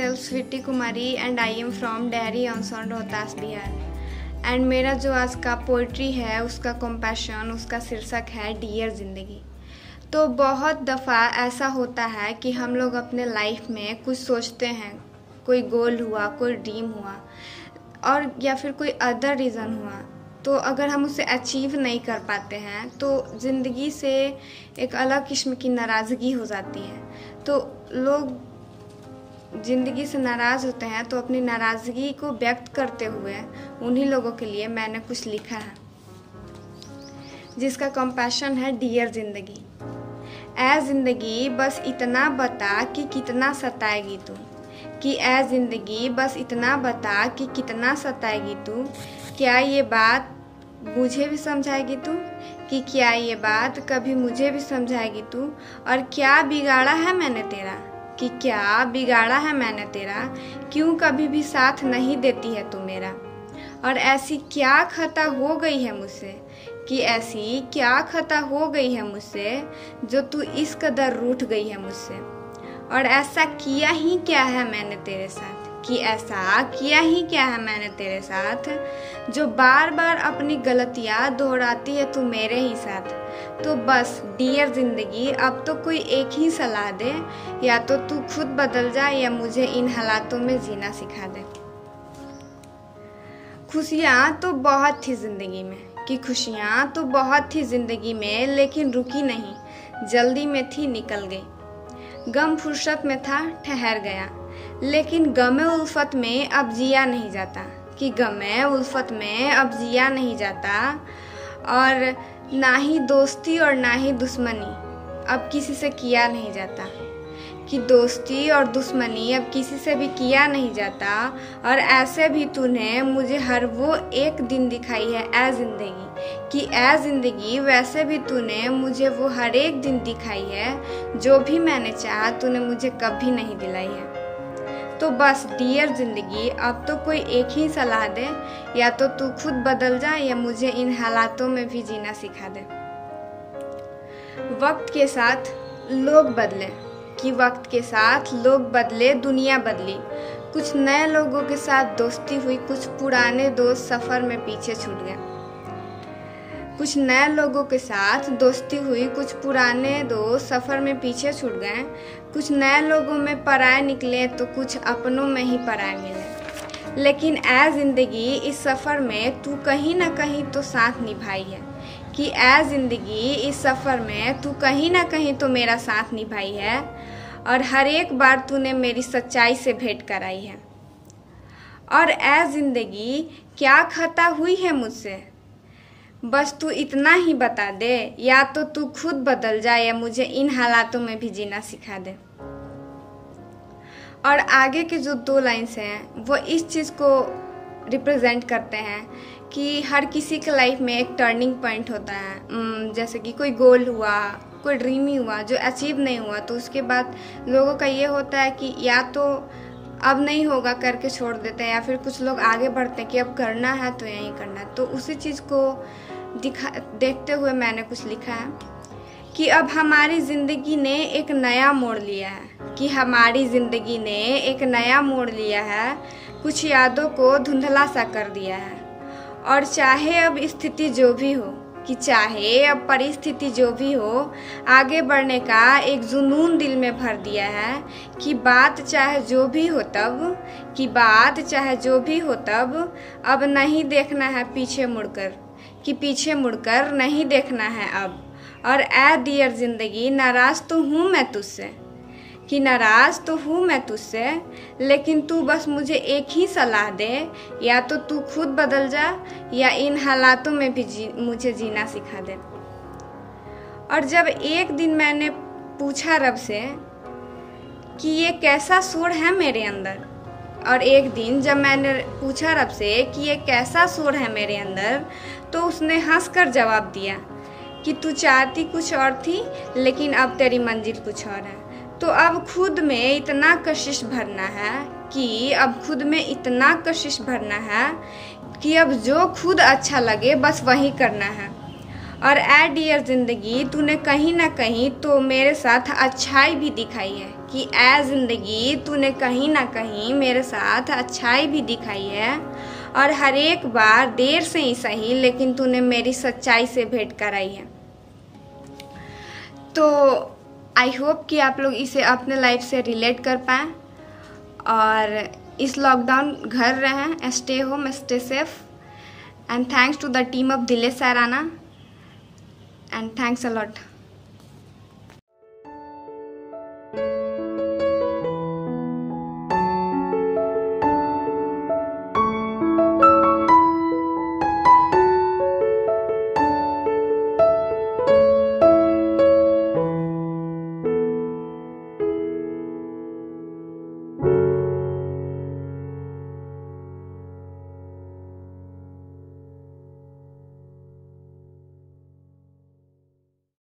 myself Sweety Kumari and I am from Dehri on Sone Rohtas Bihar. And मेरा जो आज का पोइट्री है उसका कंपैशन, उसका शीर्षक है डियर ज़िंदगी। तो बहुत दफ़ा ऐसा होता है कि हम लोग अपने लाइफ में कुछ सोचते हैं, कोई गोल हुआ, कोई ड्रीम हुआ और या फिर कोई अदर रीज़न हुआ, तो अगर हम उसे अचीव नहीं कर पाते हैं तो ज़िंदगी से एक अलग किस्म की नाराज़गी हो जाती है। तो लोग ज़िंदगी से नाराज़ होते हैं, तो अपनी नाराज़गी को व्यक्त करते हुए उन्हीं लोगों के लिए मैंने कुछ लिखा है जिसका कंपैशन है डियर ज़िंदगी। ऐ ज़िंदगी बस इतना बता कि कितना सताएगी तू, कि ऐ ज़िंदगी बस इतना बता कि कितना सताएगी तू। क्या ये बात मुझे भी समझाएगी तू, कि क्या ये बात कभी मुझे भी समझाएगी तू। और क्या बिगाड़ा है मैंने तेरा, कि क्या बिगाड़ा है मैंने तेरा, क्यों कभी भी साथ नहीं देती है तू मेरा। और ऐसी क्या खता हो गई है मुझसे, कि ऐसी क्या खता हो गई है मुझसे जो तू इस कदर रूठ गई है मुझसे। और ऐसा किया ही क्या है मैंने तेरे साथ, कि ऐसा किया ही क्या है मैंने तेरे साथ, जो बार बार अपनी गलतियाँ दोहराती है तू मेरे ही साथ। तो बस डियर ज़िंदगी अब तो कोई एक ही सलाह दे, या तो तू खुद बदल जा या मुझे इन हालातों में जीना सिखा दे। खुशियाँ तो बहुत थी ज़िंदगी में, कि खुशियाँ तो बहुत थी ज़िंदगी में, लेकिन रुकी नहीं, जल्दी में थी निकल गई। गम फुर्सत में था ठहर गया, लेकिन गमे उल्फत में अब जिया नहीं जाता, कि गमे उल्फत में अब जिया नहीं जाता। और ना ही दोस्ती और ना ही दुश्मनी अब किसी से किया नहीं जाता, कि दोस्ती और दुश्मनी अब किसी से भी किया नहीं जाता। और ऐसे भी तूने मुझे हर वो एक दिन दिखाई है ऐ ज़िंदगी, कि ऐ ज़िंदगी वैसे भी तूने मुझे वो हर एक दिन दिखाई है, जो भी मैंने चाहा तूने मुझे कभी नहीं दिलाई है। तो बस डियर ज़िंदगी अब तो कोई एक ही सलाह दे, या तो तू खुद बदल जा या मुझे इन हालातों में भी जीना सिखा दे। वक्त के साथ लोग बदले, कि वक्त के साथ लोग बदले, दुनिया बदली। कुछ नए लोगों के साथ दोस्ती हुई, कुछ पुराने दोस्त सफ़र में पीछे छूट गए। कुछ नए लोगों के साथ दोस्ती हुई, कुछ पुराने दोस्त सफ़र में पीछे छूट गए। कुछ नए लोगों में पराए निकले तो कुछ अपनों में ही पराए मिले। लेकिन ऐ ज़िंदगी इस सफ़र में तू कहीं ना कहीं तो साथ निभाई है, कि ऐ ज़िंदगी इस सफ़र में तू कहीं ना कहीं तो मेरा साथ निभाई है। और हर एक बार तूने मेरी सच्चाई से भेंट कराई है। और ऐ ज़िंदगी क्या खता हुई है मुझसे, बस तू इतना ही बता दे, या तो तू खुद बदल जा या मुझे इन हालातों में भी जीना सिखा दे। और आगे के जो 2 लाइन्स हैं वो इस चीज़ को रिप्रेजेंट करते हैं कि हर किसी के लाइफ में एक टर्निंग पॉइंट होता है। जैसे कि कोई गोल हुआ, कोई ड्रीम ही हुआ जो अचीव नहीं हुआ, तो उसके बाद लोगों का ये होता है कि या तो अब नहीं होगा करके छोड़ देते हैं, या फिर कुछ लोग आगे बढ़ते हैं कि अब करना है तो यहीं करना है। तो उसी चीज़ को देखते हुए मैंने कुछ लिखा है कि अब हमारी ज़िंदगी ने एक नया मोड़ लिया है, कि हमारी ज़िंदगी ने एक नया मोड़ लिया है, कुछ यादों को धुंधला सा कर दिया है। और चाहे अब स्थिति जो भी हो, कि चाहे अब परिस्थिति जो भी हो, आगे बढ़ने का एक जुनून दिल में भर दिया है। कि बात चाहे जो भी हो तब, कि बात चाहे जो भी हो तब, अब नहीं देखना है पीछे मुड़कर, कि पीछे मुड़कर नहीं देखना है अब। और ऐ डियर ज़िंदगी नाराज़ तो हूँ मैं तुझसे, कि नाराज़ तो हूँ मैं तुझसे, लेकिन तू बस मुझे एक ही सलाह दे, या तो तू खुद बदल जा या इन हालातों में भी मुझे जीना सिखा दे। और जब एक दिन मैंने पूछा रब से कि ये कैसा शोर है मेरे अंदर, और एक दिन जब मैंने पूछा रब से कि ये कैसा शोर है मेरे अंदर, तो उसने हंसकर जवाब दिया कि तू चाहती कुछ और थी, लेकिन अब तेरी मंजिल कुछ और है। तो अब खुद में इतना कशिश भरना है, कि अब खुद में इतना कशिश भरना है कि अब जो खुद अच्छा लगे बस वही करना है। और ऐ डियर ज़िंदगी तूने कहीं ना कहीं तो मेरे साथ अच्छाई भी दिखाई है कि ऐ ज़िंदगी तूने कहीं ना कहीं मेरे साथ अच्छाई भी दिखाई है, और हर एक बार देर से ही सही लेकिन तूने मेरी सच्चाई से भेंट कराई है। तो आई होप कि आप लोग इसे अपने लाइफ से रिलेट कर पाएँ और इस लॉकडाउन घर रहें, stay home, stay safe, and thanks to the team of Diler Sarana, and thanks a lot.